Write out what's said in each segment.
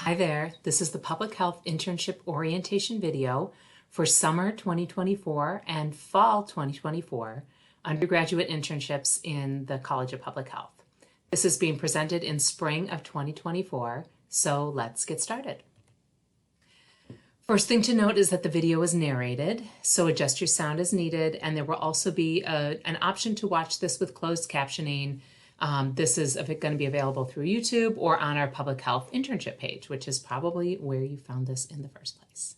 Hi there, this is the Public Health Internship Orientation video for summer 2024 and fall 2024 undergraduate internships in the College of Public Health. This is being presented in spring of 2024, so let's get started. First thing to note is that the video is narrated, so adjust your sound as needed, and there will also be an option to watch this with closed captioning. This is going to be available through YouTube or on our Public Health Internship page, which is probably where you found this in the first place.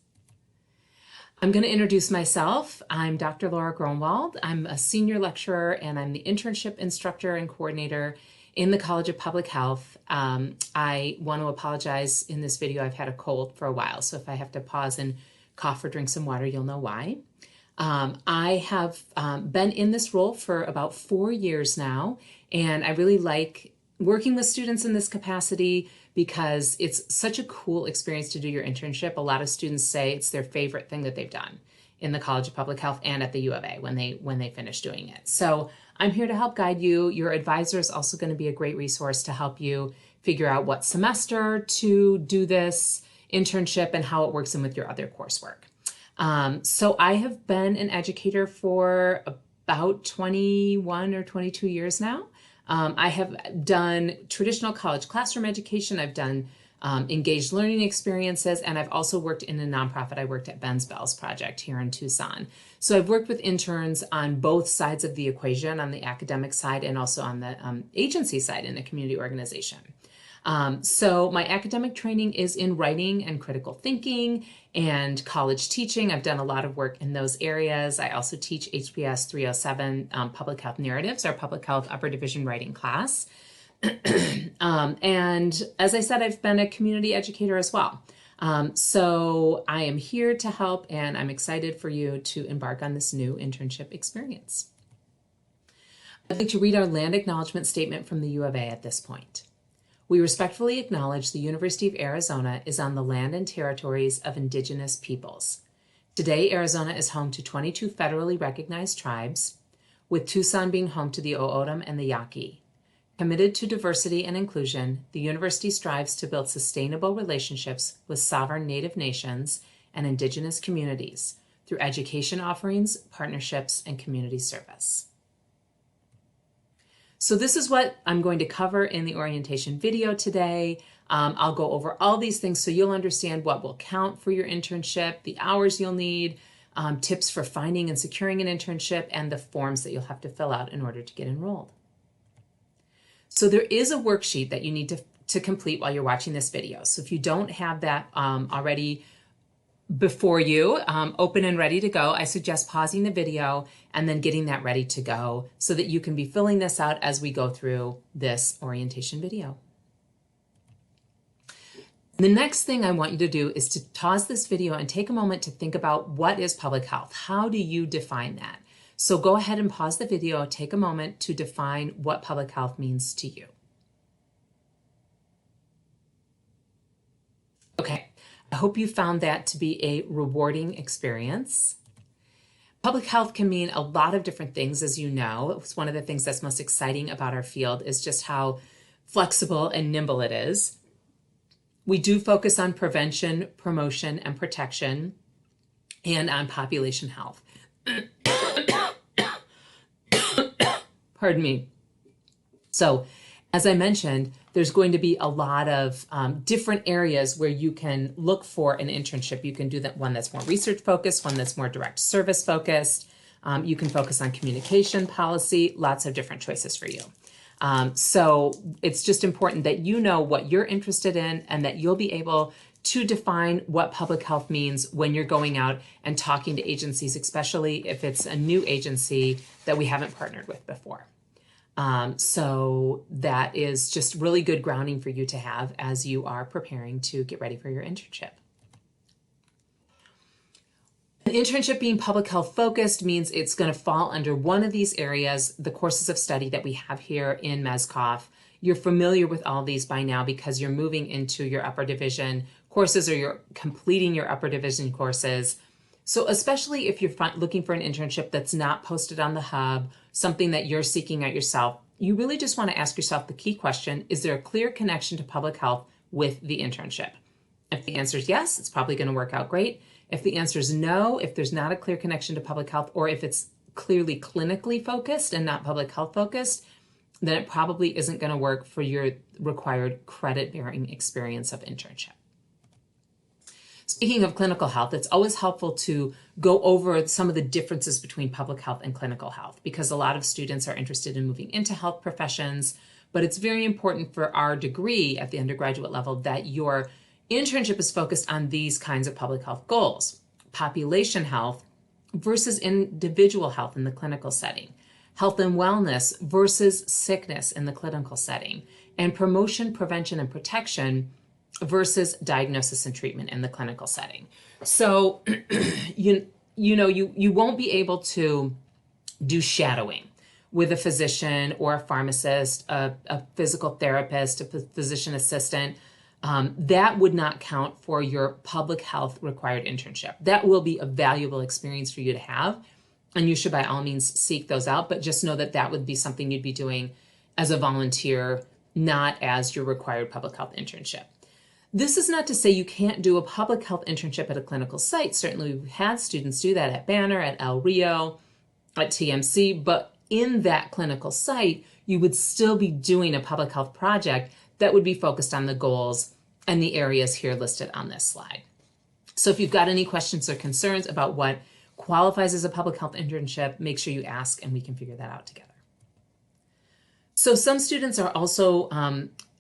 I'm going to introduce myself. I'm Dr. Laura Gronwald. I'm a senior lecturer and I'm the internship instructor and coordinator in the College of Public Health. I want to apologize in this video. I've had a cold for a while, so if I have to pause and cough or drink some water, you'll know why. I have been in this role for about 4 years now, and I really like working with students in this capacity because it's such a cool experience to do your internship. A lot of students say it's their favorite thing that they've done in the College of Public Health and at the U of A when they finish doing it. So I'm here to help guide you. Your advisor is also going to be a great resource to help you figure out what semester to do this internship and how it works in with your other coursework. So I have been an educator for about 21 or 22 years now. I have done traditional college classroom education. I've done engaged learning experiences, and I've also worked in a nonprofit. I worked at Ben's Bells Project here in Tucson. So I've worked with interns on both sides of the equation, on the academic side and also on the agency side in a community organization. So my academic training is in writing and critical thinking and college teaching. I've done a lot of work in those areas. I also teach HPS 307 Public Health Narratives, our Public Health Upper Division writing class. And as I said, I've been a community educator as well. So I am here to help, and I'm excited for you to embark on this new internship experience. I'd like to read our land acknowledgement statement from the U of A at this point. We respectfully acknowledge the University of Arizona is on the land and territories of indigenous peoples. Today, Arizona is home to 22 federally recognized tribes, with Tucson being home to the O'odham and the Yaqui. Committed to diversity and inclusion, the university strives to build sustainable relationships with sovereign Native nations and indigenous communities through education offerings, partnerships, and community service. So this is what I'm going to cover in the orientation video today. I'll go over all these things so you'll understand what will count for your internship, the hours you'll need, tips for finding and securing an internship, and the forms that you'll have to fill out in order to get enrolled. So there is a worksheet that you need to complete while you're watching this video. So if you don't have that already before you, open and ready to go, I suggest pausing the video and then getting that ready to go so that you can be filling this out as we go through this orientation video. The next thing I want you to do is to pause this video and take a moment to think about what is public health. How do you define that? So go ahead and pause the video, take a moment to define what public health means to you. Okay. I hope you found that to be a rewarding experience. Public health can mean a lot of different things, as you know. It's one of the things that's most exciting about our field is just how flexible and nimble it is. We do focus on prevention, promotion, and protection, and on population health. Pardon me. So, as I mentioned, there's going to be a lot of different areas where you can look for an internship. You can do that one that's more research focused, one that's more direct service focused. You can focus on communication policy, lots of different choices for you. So it's just important that you know what you're interested in and that you'll be able to define what public health means when you're going out and talking to agencies, especially if it's a new agency that we haven't partnered with before. So that is just really good grounding for you to have as you are preparing to get ready for your internship. An internship being public health focused means it's going to fall under one of these areas, the courses of study that we have here in MEZCOPH. You're familiar with all these by now because you're moving into your upper division courses or you're completing your upper division courses. So especially if you're looking for an internship that's not posted on the hub, something that you're seeking out yourself, you really just want to ask yourself the key question, is there a clear connection to public health with the internship? If the answer is yes, it's probably going to work out great. If the answer is no, if there's not a clear connection to public health, or if it's clearly clinically focused and not public health focused, then it probably isn't going to work for your required credit-bearing experience of internship. Speaking of clinical health, it's always helpful to go over some of the differences between public health and clinical health, because a lot of students are interested in moving into health professions, but it's very important for our degree at the undergraduate level that your internship is focused on these kinds of public health goals: population health versus individual health in the clinical setting, health and wellness versus sickness in the clinical setting, and promotion, prevention, and protection versus diagnosis and treatment in the clinical setting. So you won't be able to do shadowing with a physician or a pharmacist, a physical therapist, a physician assistant. That would not count for your public health required internship. That will be a valuable experience for you to have, and you should by all means seek those out, but just know that that would be something you'd be doing as a volunteer, not as your required public health internship. This is not to say you can't do a public health internship at a clinical site. Certainly we've had students do that at Banner, at El Rio, at TMC, but in that clinical site, you would still be doing a public health project that would be focused on the goals and the areas here listed on this slide. So if you've got any questions or concerns about what qualifies as a public health internship, make sure you ask and we can figure that out together. So some students are also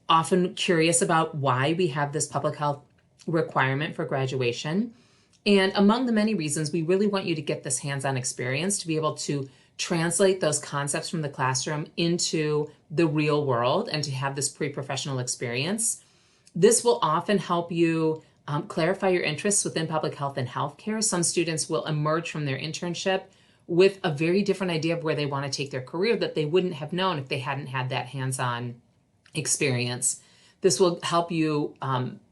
often curious about why we have this public health requirement for graduation. And among the many reasons, we really want you to get this hands-on experience to be able to translate those concepts from the classroom into the real world and to have this pre-professional experience. This will often help you clarify your interests within public health and healthcare. Some students will emerge from their internship with a very different idea of where they want to take their career that they wouldn't have known if they hadn't had that hands-on experience. This will help you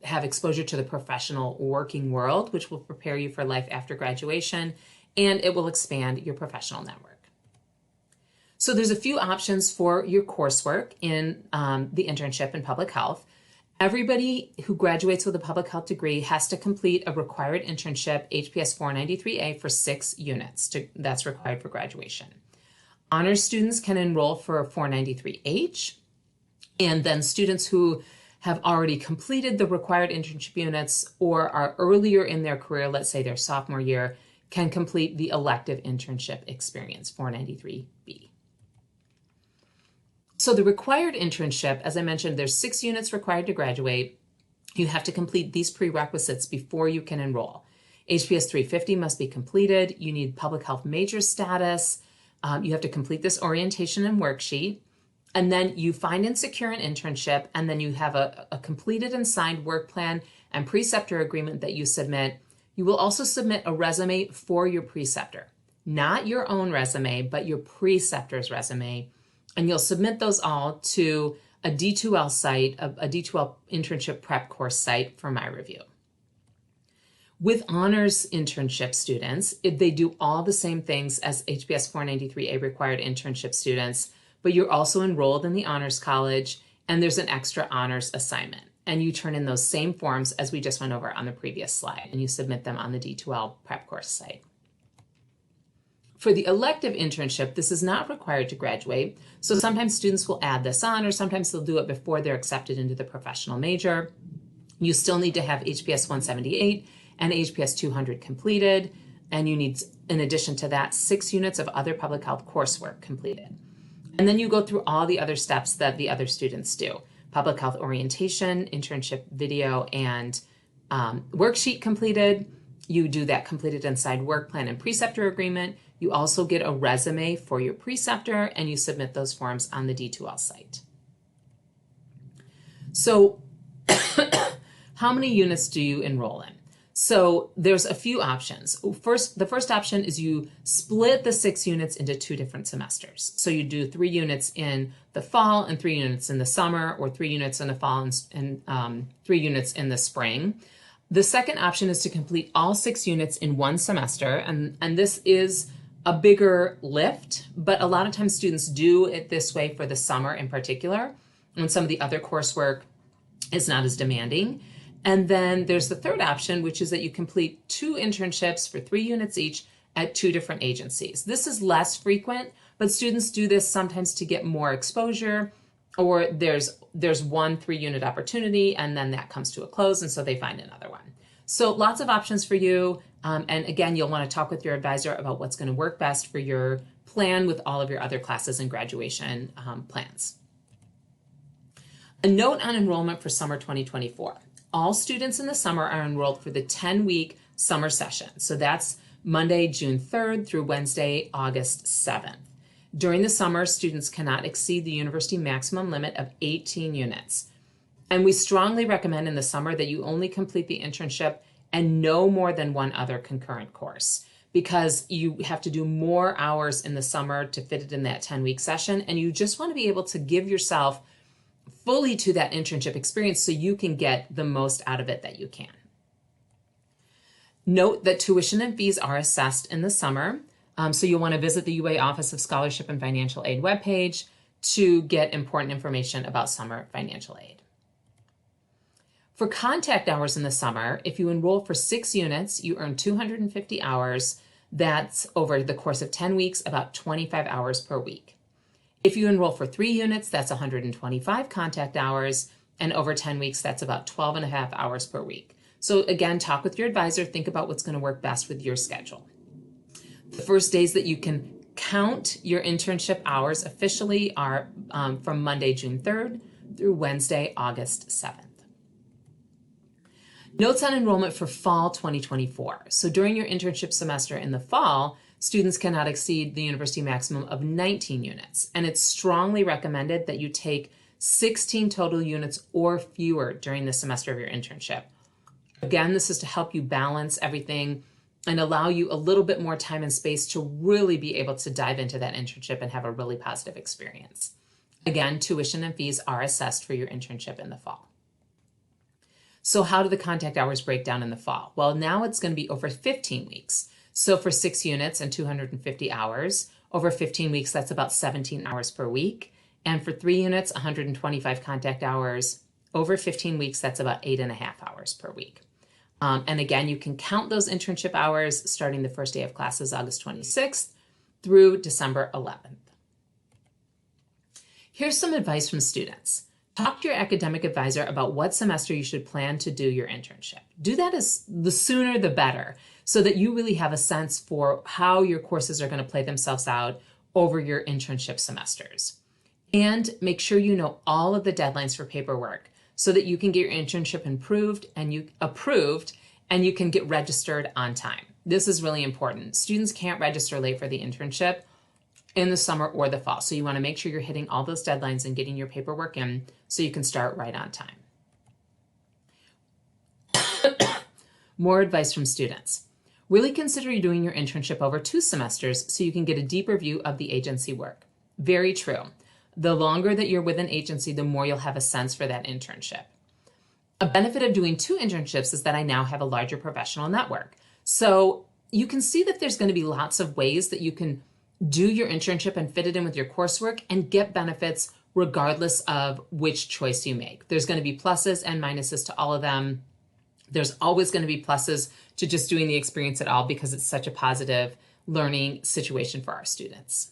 have exposure to the professional working world, which will prepare you for life after graduation, and it will expand your professional network. So there's a few options for your coursework in the internship in public health. Everybody who graduates with a public health degree has to complete a required internship, HPS 493A, for 6 units. That's required for graduation. Honors students can enroll for 493H, and then students who have already completed the required internship units or are earlier in their career, let's say their sophomore year, can complete the elective internship experience, 493B. So the required internship, as I mentioned, there's 6 units required to graduate. You have to complete these prerequisites before you can enroll. HPS 350 must be completed. You need public health major status. You have to complete this orientation and worksheet. And then you find and secure an internship, and then you have a completed and signed work plan and preceptor agreement that you submit. You will also submit a resume for your preceptor, not your own resume, but your preceptor's resume. And you'll submit those all to a D2L site, a D2L internship prep course site for my review. With honors internship students, they do all the same things as HPS 493A required internship students, but you're also enrolled in the Honors College, and there's an extra honors assignment. And you turn in those same forms as we just went over on the previous slide, and you submit them on the D2L prep course site. For the elective internship, this is not required to graduate, so sometimes students will add this on, or sometimes they'll do it before they're accepted into the professional major. You still need to have HPS 178 and HPS 200 completed, and you need, in addition to that, 6 units of other public health coursework completed. And then you go through all the other steps that the other students do. Public health orientation, internship video, and worksheet completed. You do that completed inside work plan and preceptor agreement. You also get a resume for your preceptor, and you submit those forms on the D2L site. So how many units do you enroll in? So there's a few options. The first option is you split the 6 units into 2 different semesters. So you do 3 units in the fall and 3 units in the summer, or 3 units in the fall and 3 units in the spring. The second option is to complete all 6 units in 1 semester, and this is a bigger lift, but a lot of times students do it this way for the summer in particular, when some of the other coursework is not as demanding. And then there's the third option, which is that you complete 2 internships for 3 units each at 2 different agencies. This is less frequent, but students do this sometimes to get more exposure, or there's one 3-unit opportunity and then that comes to a close, and so they find another one. So lots of options for you. And again, you'll want to talk with your advisor about what's going to work best for your plan with all of your other classes and graduation plans. A note on enrollment for summer 2024. All students in the summer are enrolled for the 10-week summer session. So that's Monday, June 3rd through Wednesday, August 7th. During the summer, students cannot exceed the university maximum limit of 18 units. And we strongly recommend in the summer that you only complete the internship and no more than one other concurrent course, because you have to do more hours in the summer to fit it in that 10-week session. And you just want to be able to give yourself fully to that internship experience so you can get the most out of it that you can. Note that tuition and fees are assessed in the summer. So you'll want to visit the UA Office of Scholarship and Financial Aid webpage to get important information about summer financial aid. For contact hours in the summer, if you enroll for 6 units, you earn 250 hours. That's over the course of 10 weeks, about 25 hours per week. If you enroll for 3 units, that's 125 contact hours, and over 10 weeks, that's about 12 and a half hours per week. So again, talk with your advisor, think about what's going to work best with your schedule. The first days that you can count your internship hours officially are from Monday, June 3rd through Wednesday, August 7th. Notes on enrollment for fall 2024. So during your internship semester in the fall, students cannot exceed the university maximum of 19 units. And it's strongly recommended that you take 16 total units or fewer during the semester of your internship. Again, this is to help you balance everything and allow you a little bit more time and space to really be able to dive into that internship and have a really positive experience. Again, tuition and fees are assessed for your internship in the fall. So how do the contact hours break down in the fall? Well, now it's going to be over 15 weeks. So for 6 units and 250 hours, over 15 weeks, that's about 17 hours per week. And for 3 units, 125 contact hours, over 15 weeks, that's about 8.5 hours per week. And again, you can count those internship hours starting the first day of classes, August 26th, through December 11th. Here's some advice from students. Talk to your academic advisor about what semester you should plan to do your internship. Do that as the sooner the better, so that you really have a sense for how your courses are going to play themselves out over your internship semesters. And make sure you know all of the deadlines for paperwork so that you can get your internship approved and you can get registered on time. This is really important. Students can't register late for the internship in the summer or the fall. So you want to make sure you're hitting all those deadlines and getting your paperwork in so you can start right on time. More advice from students. Really consider doing your internship over 2 semesters so you can get a deeper view of the agency work. Very true. The longer that you're with an agency, the more you'll have a sense for that internship. A benefit of doing 2 internships is that I now have a larger professional network. So you can see that there's going to be lots of ways that you can do your internship and fit it in with your coursework and get benefits regardless of which choice you make. There's going to be pluses and minuses to all of them. There's always going to be pluses to just doing the experience at all because it's such a positive learning situation for our students.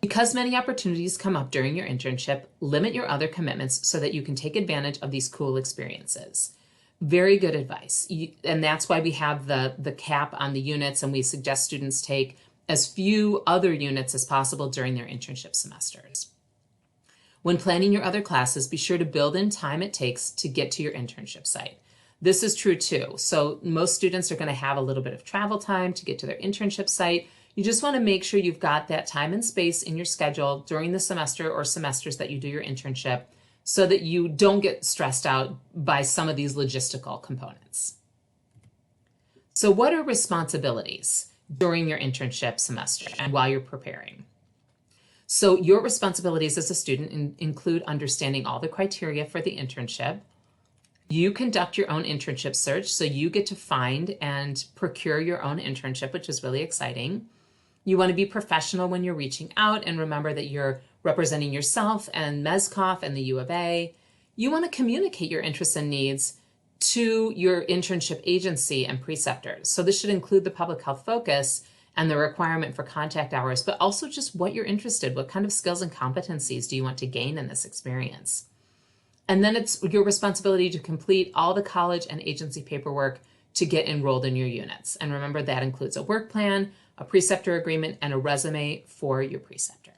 Because many opportunities come up during your internship, limit your other commitments so that you can take advantage of these cool experiences. Very good advice. And that's why we have the cap on the units, and we suggest students take as few other units as possible during their internship semesters. When planning your other classes, be sure to build in time it takes to get to your internship site. This is true too. So most students are going to have a little bit of travel time to get to their internship site. You just want to make sure you've got that time and space in your schedule during the semester or semesters that you do your internship so that you don't get stressed out by some of these logistical components. So what are responsibilities during your internship semester and while you're preparing? So your responsibilities as a student include understanding all the criteria for the internship. You conduct your own internship search, so you get to find and procure your own internship, which is really exciting. You want to be professional when you're reaching out and remember that you're representing yourself and MEZCOPH and the U of A. you want to communicate your interests and needs to your internship agency and preceptors. So this should include the public health focus and the requirement for contact hours, but also just what you're interested, what kind of skills and competencies do you want to gain in this experience? And then it's your responsibility to complete all the college and agency paperwork to get enrolled in your units. And remember, that includes a work plan, a preceptor agreement, and a resume for your preceptor.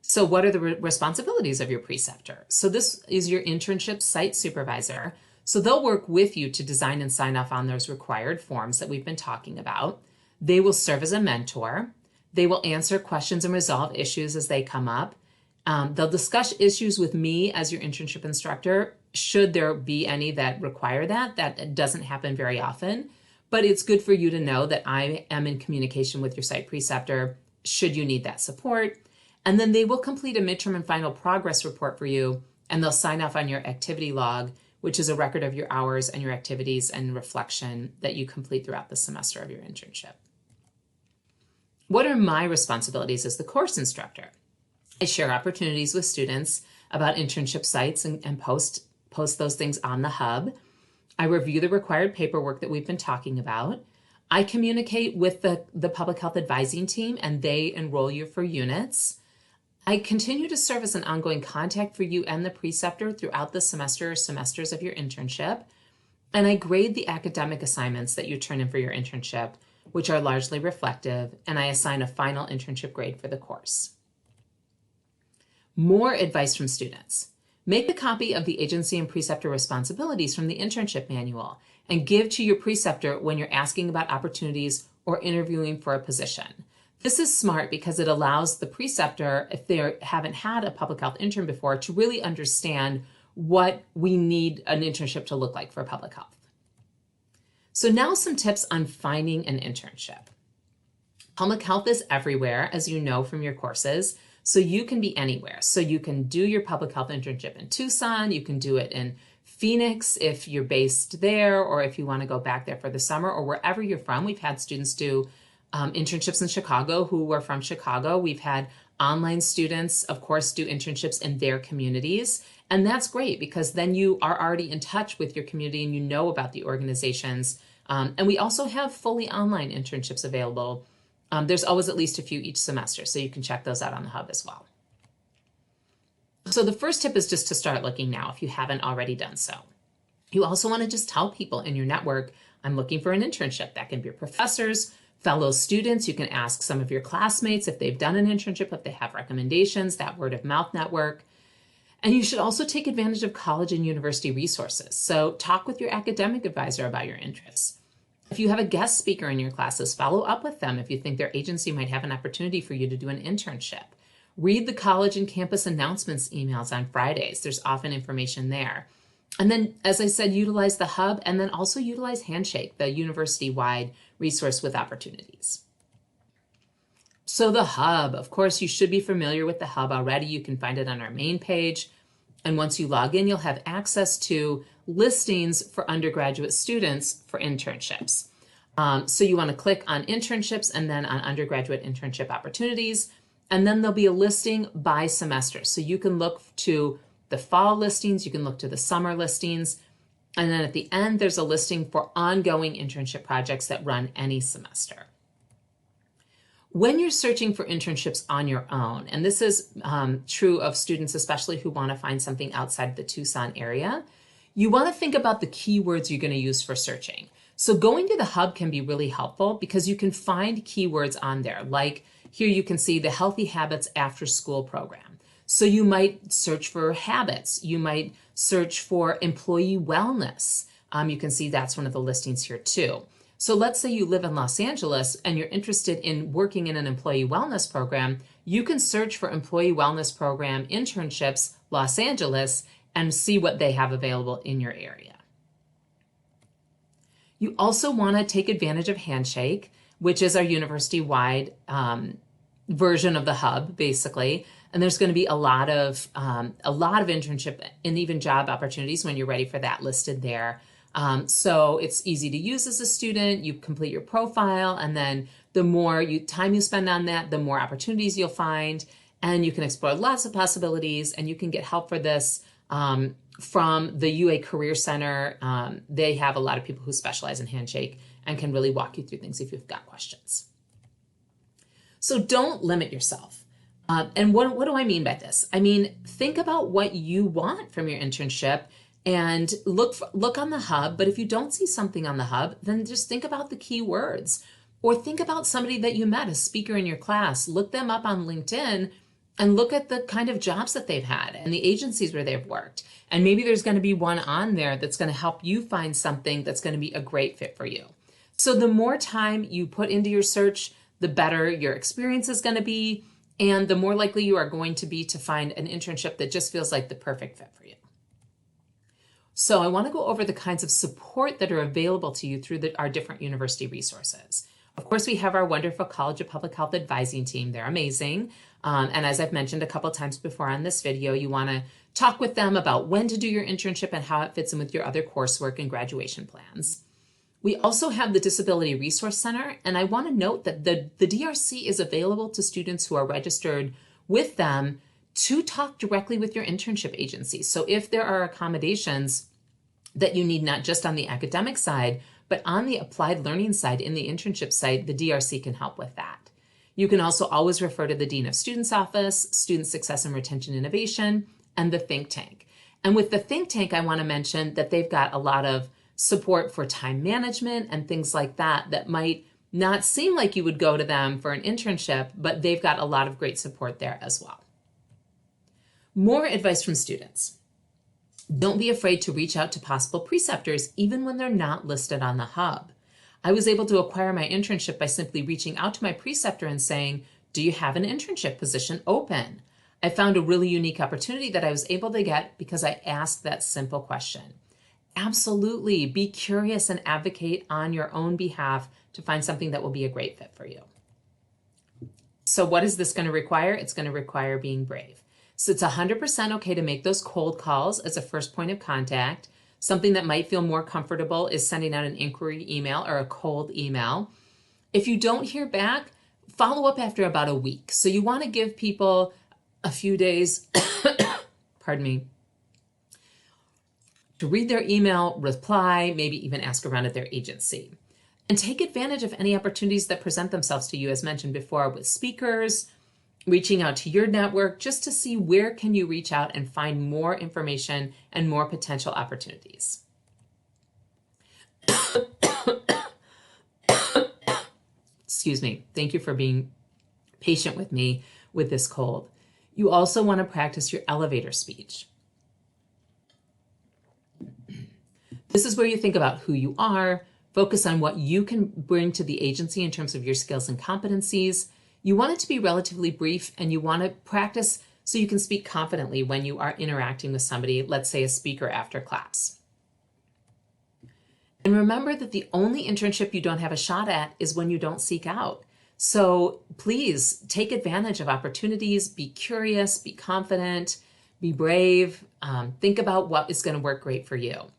So what are the responsibilities of your preceptor? So this is your internship site supervisor. So they'll work with you to design and sign off on those required forms that we've been talking about. They will serve as a mentor. They will answer questions and resolve issues as they come up. They'll discuss issues with me as your internship instructor, should there be any that require that. That doesn't happen very often, but it's good for you to know that I am in communication with your site preceptor should you need that support. And then they will complete a midterm and final progress report for you, and they'll sign off on your activity log, which is a record of your hours and your activities and reflection that you complete throughout the semester of your internship. What are my responsibilities as the course instructor? I share opportunities with students about internship sites and post those things on the hub. I review the required paperwork that we've been talking about. I communicate with the public health advising team, and they enroll you for units. I continue to serve as an ongoing contact for you and the preceptor throughout the semester or semesters of your internship. And I grade the academic assignments that you turn in for your internship, which are largely reflective, and I assign a final internship grade for the course. More advice from students. Make a copy of the agency and preceptor responsibilities from the internship manual and give to your preceptor when you're asking about opportunities or interviewing for a position. This is smart because it allows the preceptor, if they haven't had a public health intern before, to really understand what we need an internship to look like for public health. So now some tips on finding an internship. Public health is everywhere, as you know from your courses, so you can be anywhere. So you can do your public health internship in Tucson, you can do it in Phoenix if you're based there, or if you want to go back there for the summer, or wherever you're from. We've had students do internships in Chicago who were from Chicago. We've had online students, of course, do internships in their communities. And that's great because then you are already in touch with your community and you know about the organizations. And we also have fully online internships available. There's always at least a few each semester, so you can check those out on the hub as well. So the first tip is just to start looking now if you haven't already done so. You also want to just tell people in your network, I'm looking for an internship. That can be your professors, fellow students. You can ask some of your classmates if they've done an internship, if they have recommendations, that word of mouth network. And you should also take advantage of college and university resources. So talk with your academic advisor about your interests. If you have a guest speaker in your classes, follow up with them if you think their agency might have an opportunity for you to do an internship. Read the college and campus announcements emails on Fridays. There's often information there. And then, as I said, utilize the hub, and then also utilize Handshake, the university-wide resource with opportunities. So the hub, of course, you should be familiar with the hub already. You can find it on our main page. And once you log in, you'll have access to listings for undergraduate students for internships. So you want to click on internships and then on undergraduate internship opportunities. And then there'll be a listing by semester. So you can look to the fall listings, you can look to the summer listings. And then at the end, there's a listing for ongoing internship projects that run any semester. When you're searching for internships on your own, and this is true of students especially who want to find something outside the Tucson area, you want to think about the keywords you're going to use for searching. So going to the hub can be really helpful because you can find keywords on there. Like here you can see the Healthy Habits After School program. So you might search for habits. You might search for employee wellness. You can see that's one of the listings here too. So let's say you live in Los Angeles and you're interested in working in an employee wellness program. You can search for employee wellness program internships, Los Angeles, and see what they have available in your area. You also want to take advantage of Handshake, which is our university-wide version of the hub, basically. And there's going to be a lot of internship and even job opportunities when you're ready for that listed there. So it's easy to use as a student. You complete your profile, and then the more time you spend on that, the more opportunities you'll find, and you can explore lots of possibilities, and you can get help for this From the UA Career Center, they have a lot of people who specialize in Handshake and can really walk you through things if you've got questions. So don't limit yourself. And what do I mean by this? I mean, think about what you want from your internship and look on the hub. But if you don't see something on the hub, then just think about the keywords, or think about somebody that you met, a speaker in your class. Look them up on LinkedIn and look at the kind of jobs that they've had and the agencies where they've worked. And maybe there's going to be one on there that's going to help you find something that's going to be a great fit for you. So the more time you put into your search, the better your experience is going to be, and the more likely you are going to be to find an internship that just feels like the perfect fit for you. So I want to go over the kinds of support that are available to you through our different university resources. Of course, we have our wonderful College of Public Health advising team. They're amazing. And as I've mentioned a couple times before on this video, you want to talk with them about when to do your internship and how it fits in with your other coursework and graduation plans. We also have the Disability Resource Center, and I want to note that the DRC is available to students who are registered with them to talk directly with your internship agency. So if there are accommodations that you need, not just on the academic side, but on the applied learning side in the internship side, the DRC can help with that. You can also always refer to the Dean of Students Office, Student Success and Retention Innovation, and the think tank. And with the think tank, I want to mention that they've got a lot of support for time management and things like that that might not seem like you would go to them for an internship, but they've got a lot of great support there as well. More advice from students. Don't be afraid to reach out to possible preceptors even when they're not listed on the hub. I was able to acquire my internship by simply reaching out to my preceptor and saying, "Do you have an internship position open?" I found a really unique opportunity that I was able to get because I asked that simple question. Absolutely, be curious and advocate on your own behalf to find something that will be a great fit for you. So what is this going to require? It's going to require being brave. So it's 100% okay to make those cold calls as a first point of contact. Something that might feel more comfortable is sending out an inquiry email or a cold email. If you don't hear back, follow up after about a week. So you want to give people a few days, pardon me, to read their email, reply, maybe even ask around at their agency. And take advantage of any opportunities that present themselves to you, as mentioned before, with speakers, reaching out to your network, just to see where can you reach out and find more information and more potential opportunities. Excuse me. Thank you for being patient with me with this cold. You also want to practice your elevator speech. This is where you think about who you are, focus on what you can bring to the agency in terms of your skills and competencies. You want it to be relatively brief, and you want to practice so you can speak confidently when you are interacting with somebody, let's say a speaker after class. And remember that the only internship you don't have a shot at is when you don't seek out. So please take advantage of opportunities, be curious, be confident, be brave, think about what is going to work great for you.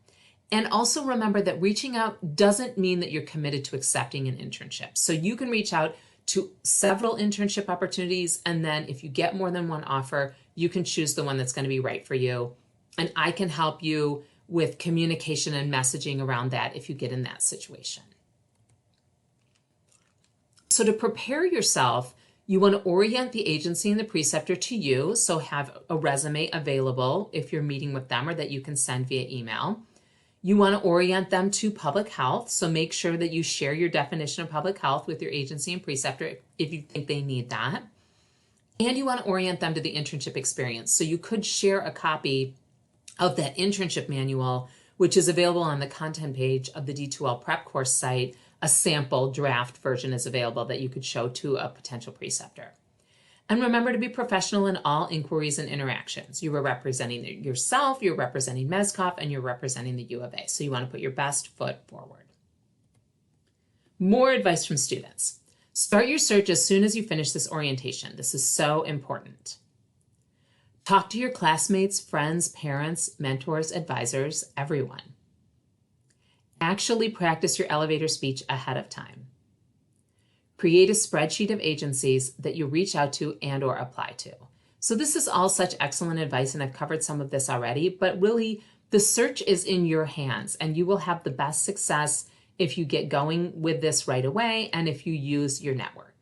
And also remember that reaching out doesn't mean that you're committed to accepting an internship. So you can reach out to several internship opportunities, and then if you get more than one offer, you can choose the one that's going to be right for you. And I can help you with communication and messaging around that if you get in that situation. So to prepare yourself, you want to orient the agency and the preceptor to you. So have a resume available if you're meeting with them or that you can send via email. You want to orient them to public health, so make sure that you share your definition of public health with your agency and preceptor if you think they need that. And you want to orient them to the internship experience. So you could share a copy of that internship manual, which is available on the content page of the D2L prep course site. A sample draft version is available that you could show to a potential preceptor. And remember to be professional in all inquiries and interactions. You are representing yourself, you're representing MEZCOPH, and you're representing the U of A. So you want to put your best foot forward. More advice from students. Start your search as soon as you finish this orientation. This is so important. Talk to your classmates, friends, parents, mentors, advisors, everyone. Actually practice your elevator speech ahead of time. Create a spreadsheet of agencies that you reach out to and or apply to. So this is all such excellent advice, and I've covered some of this already, but really the search is in your hands, and you will have the best success if you get going with this right away and if you use your network.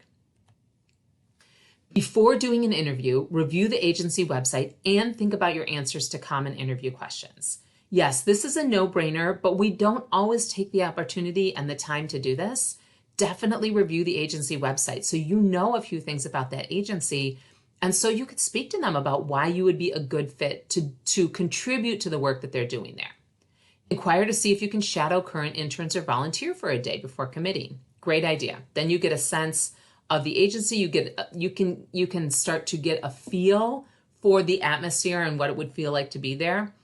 Before doing an interview, review the agency website and think about your answers to common interview questions. Yes, this is a no-brainer, but we don't always take the opportunity and the time to do this. Definitely review the agency website so you know a few things about that agency, and so you could speak to them about why you would be a good fit to contribute to the work that they're doing there. Inquire to see if you can shadow current interns or volunteer for a day before committing. Great idea. Then you get a sense of the agency. You can start to get a feel for the atmosphere and what it would feel like to be there.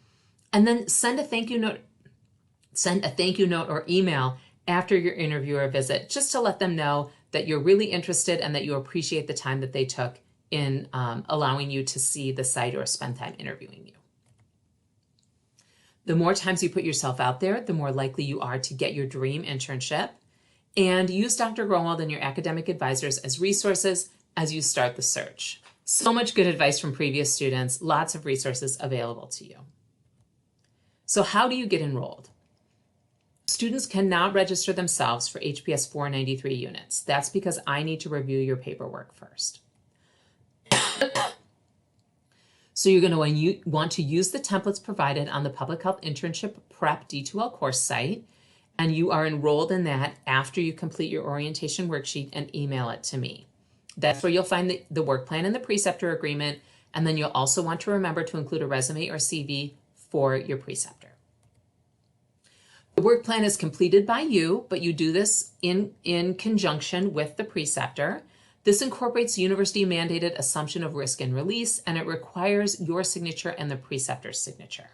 And then send a thank you note or email after your interview or visit, just to let them know that you're really interested and that you appreciate the time that they took in allowing you to see the site or spend time interviewing you. The more times you put yourself out there, the more likely you are to get your dream internship. And use Dr. Grunwald and your academic advisors as resources as you start the search. So much good advice from previous students, lots of resources available to you. So how do you get enrolled? Students cannot register themselves for HPS 493 units. That's because I need to review your paperwork first. So you're going to want to use the templates provided on the Public Health Internship Prep D2L course site, and you are enrolled in that after you complete your orientation worksheet and email it to me. That's where you'll find the work plan and the preceptor agreement, and then you'll also want to remember to include a resume or CV for your preceptor. The work plan is completed by you, but you do this in conjunction with the preceptor. This incorporates university-mandated assumption of risk and release, and it requires your signature and the preceptor's signature.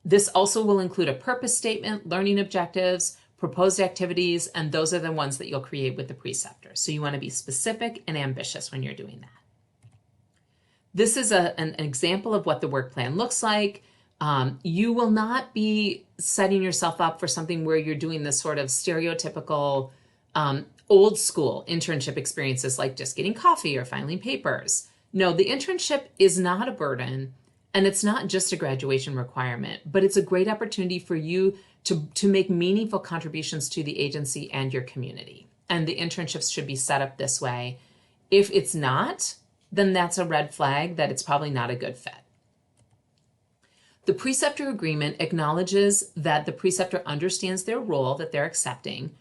This also will include a purpose statement, learning objectives, proposed activities, and those are the ones that you'll create with the preceptor. So you want to be specific and ambitious when you're doing that. This is an example of what the work plan looks like. You will not be setting yourself up for something where you're doing this sort of stereotypical old school internship experiences like just getting coffee or filing papers. No, the internship is not a burden, and it's not just a graduation requirement, but it's a great opportunity for you to make meaningful contributions to the agency and your community. And the internships should be set up this way. If it's not, then that's a red flag that it's probably not a good fit. The preceptor agreement acknowledges that the preceptor understands their role that they're accepting,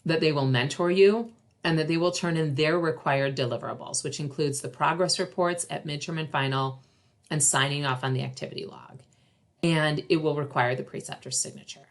that they will mentor you, and that they will turn in their required deliverables, which includes the progress reports at midterm and final and signing off on the activity log. And it will require the preceptor's signature.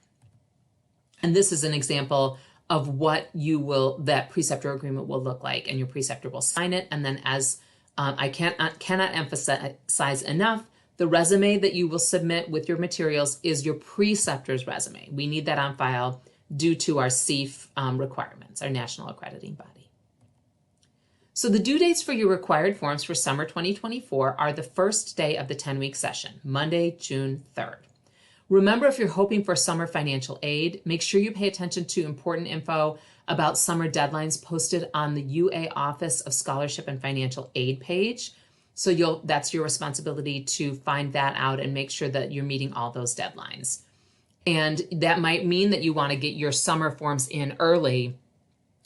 And this is an example of what that preceptor agreement will look like, and your preceptor will sign it. And then as I cannot emphasize enough, the resume that you will submit with your materials is your preceptor's resume. We need that on file due to our CEF requirements, our national accrediting body. So the due dates for your required forms for summer 2024 are the first day of the 10-week session, Monday, June 3rd. Remember, if you're hoping for summer financial aid, make sure you pay attention to important info about summer deadlines posted on the UA Office of Scholarship and Financial Aid page. So that's your responsibility to find that out and make sure that you're meeting all those deadlines. And that might mean that you want to get your summer forms in early.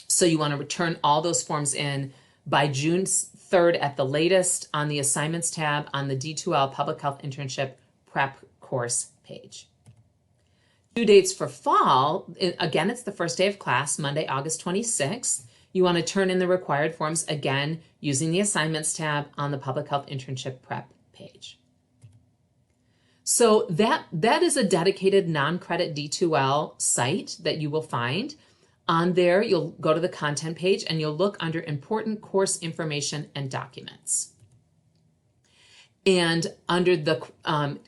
So you want to return all those forms in by June 3rd at the latest on the assignments tab on the D2L Public Health Internship Prep course page. Due dates for fall, again, it's the first day of class, Monday, August 26th. You want to turn in the required forms again using the assignments tab on the Public Health Internship Prep page. So that is a dedicated non-credit D2L site that you will find. On there, you'll go to the content page and you'll look under important course information and documents. And under the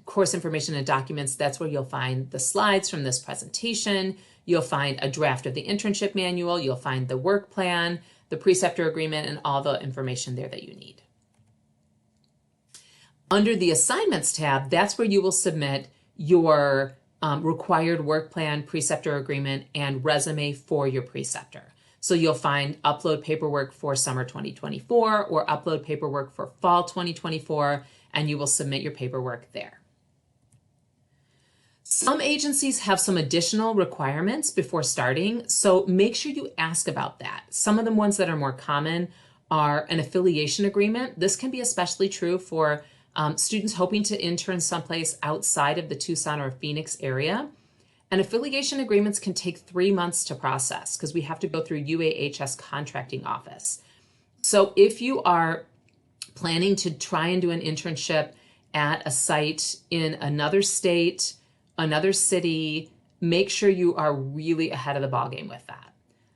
course information and documents, that's where you'll find the slides from this presentation. You'll find a draft of the internship manual. You'll find the work plan, the preceptor agreement, and all the information there that you need. Under the assignments tab, that's where you will submit your required work plan, preceptor agreement, and resume for your preceptor. So you'll find upload paperwork for summer 2024 or upload paperwork for fall 2024, and you will submit your paperwork there. Some agencies have some additional requirements before starting, so make sure you ask about that. Some of the ones that are more common are an affiliation agreement. This can be especially true for students hoping to intern someplace outside of the Tucson or Phoenix area. And affiliation agreements can take 3 months to process because we have to go through UAHS contracting office. So if you are planning to try and do an internship at a site in another state, another city, make sure you are really ahead of the ballgame with that.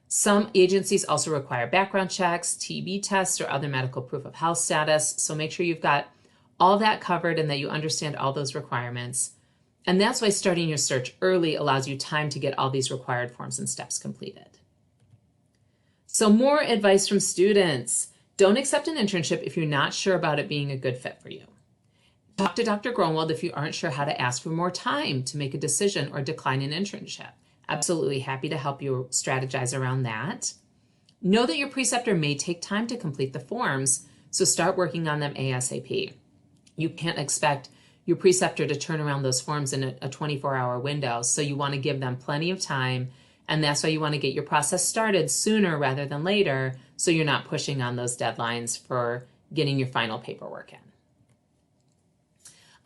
Some agencies also require background checks, TB tests, or other medical proof of health status. So make sure you've got all that covered and that you understand all those requirements. And that's why starting your search early allows you time to get all these required forms and steps completed. So more advice from students. Don't accept an internship if you're not sure about it being a good fit for you. Talk to Dr. Gronwald if you aren't sure how to ask for more time to make a decision or decline an internship. Absolutely happy to help you strategize around that. Know that your preceptor may take time to complete the forms, so start working on them ASAP. You can't expect your preceptor to turn around those forms in a 24-hour window, so you want to give them plenty of time, and that's why you want to get your process started sooner rather than later, so you're not pushing on those deadlines for getting your final paperwork in.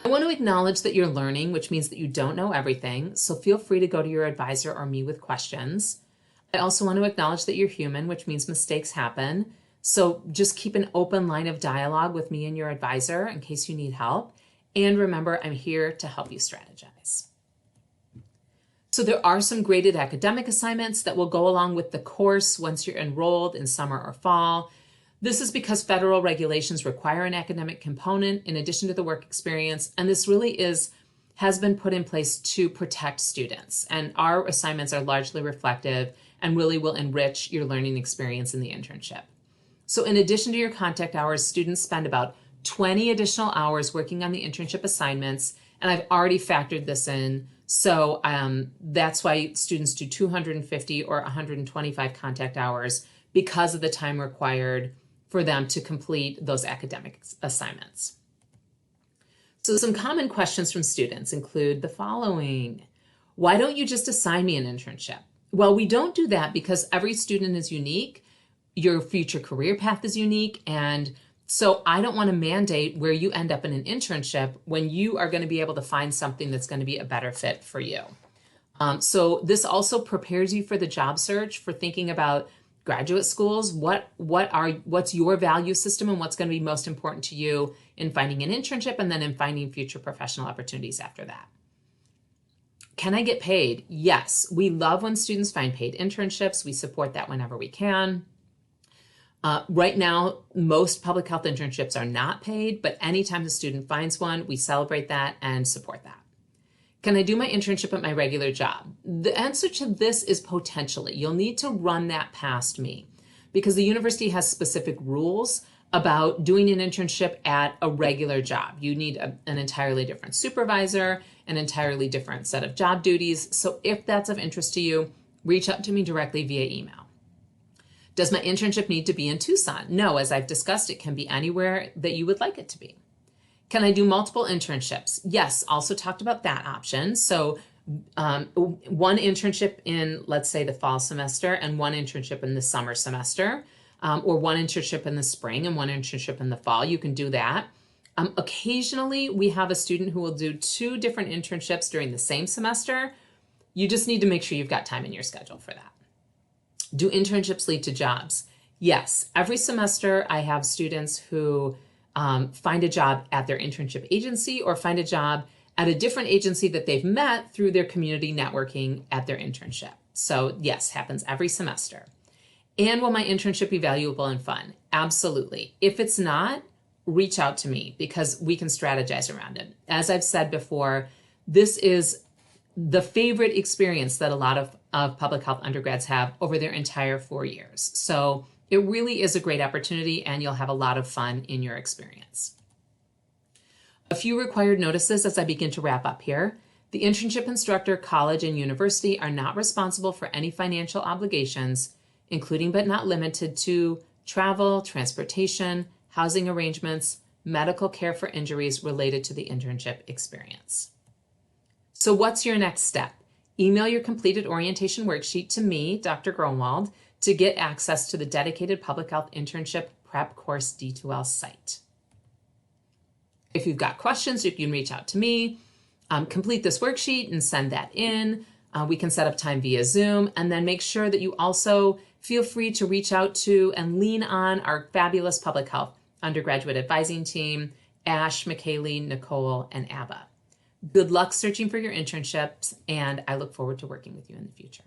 I want to acknowledge that you're learning, which means that you don't know everything, so feel free to go to your advisor or me with questions. I also want to acknowledge that you're human, which means mistakes happen, so just keep an open line of dialogue with me and your advisor in case you need help. And remember, I'm here to help you strategize. So there are some graded academic assignments that will go along with the course once you're enrolled in summer or fall. This is because federal regulations require an academic component in addition to the work experience, and this really has been put in place to protect students. And our assignments are largely reflective and really will enrich your learning experience in the internship. So in addition to your contact hours, students spend about 20 additional hours working on the internship assignments, and I've already factored this in. So that's why students do 250 or 125 contact hours because of the time required for them to complete those academic assignments. So some common questions from students include the following. Why don't you just assign me an internship? Well, we don't do that because every student is unique. Your future career path is unique, and so I don't want to mandate where you end up in an internship when you are going to be able to find something that's going to be a better fit for you. So this also prepares you for the job search, for thinking about graduate schools. What's your value system and what's going to be most important to you in finding an internship and then in finding future professional opportunities after that. Can I get paid? Yes, we love when students find paid internships. We support that whenever we can. Right now, most public health internships are not paid, but anytime the student finds one, we celebrate that and support that. Can I do my internship at my regular job? The answer to this is potentially. You'll need to run that past me because the university has specific rules about doing an internship at a regular job. You need an entirely different supervisor, an entirely different set of job duties. So if that's of interest to you, reach out to me directly via email. Does my internship need to be in Tucson? No, as I've discussed, it can be anywhere that you would like it to be. Can I do multiple internships? Yes, also talked about that option. So one internship in, let's say, the fall semester and one internship in the summer semester, or one internship in the spring and one internship in the fall. You can do that. Occasionally, we have a student who will do 2 different internships during the same semester. You just need to make sure you've got time in your schedule for that. Do internships lead to jobs? Yes. Every semester, I have students who find a job at their internship agency or find a job at a different agency that they've met through their community networking at their internship. So yes, happens every semester. And will my internship be valuable and fun? Absolutely. If it's not, reach out to me because we can strategize around it. As I've said before, this is the favorite experience that a lot of public health undergrads have over their entire 4 years. So it really is a great opportunity and you'll have a lot of fun in your experience. A few required notices as I begin to wrap up here. The internship instructor, college, and university are not responsible for any financial obligations, including but not limited to travel, transportation, housing arrangements, medical care for injuries related to the internship experience. So what's your next step? Email your completed orientation worksheet to me, Dr. Gronwald, to get access to the dedicated Public Health Internship Prep Course D2L site. If you've got questions, you can reach out to me, complete this worksheet and send that in. We can set up time via Zoom, and then make sure that you also feel free to reach out to and lean on our fabulous public health undergraduate advising team, Ash, McKaylee, Nicole, and Abba. Good luck searching for your internships, and I look forward to working with you in the future.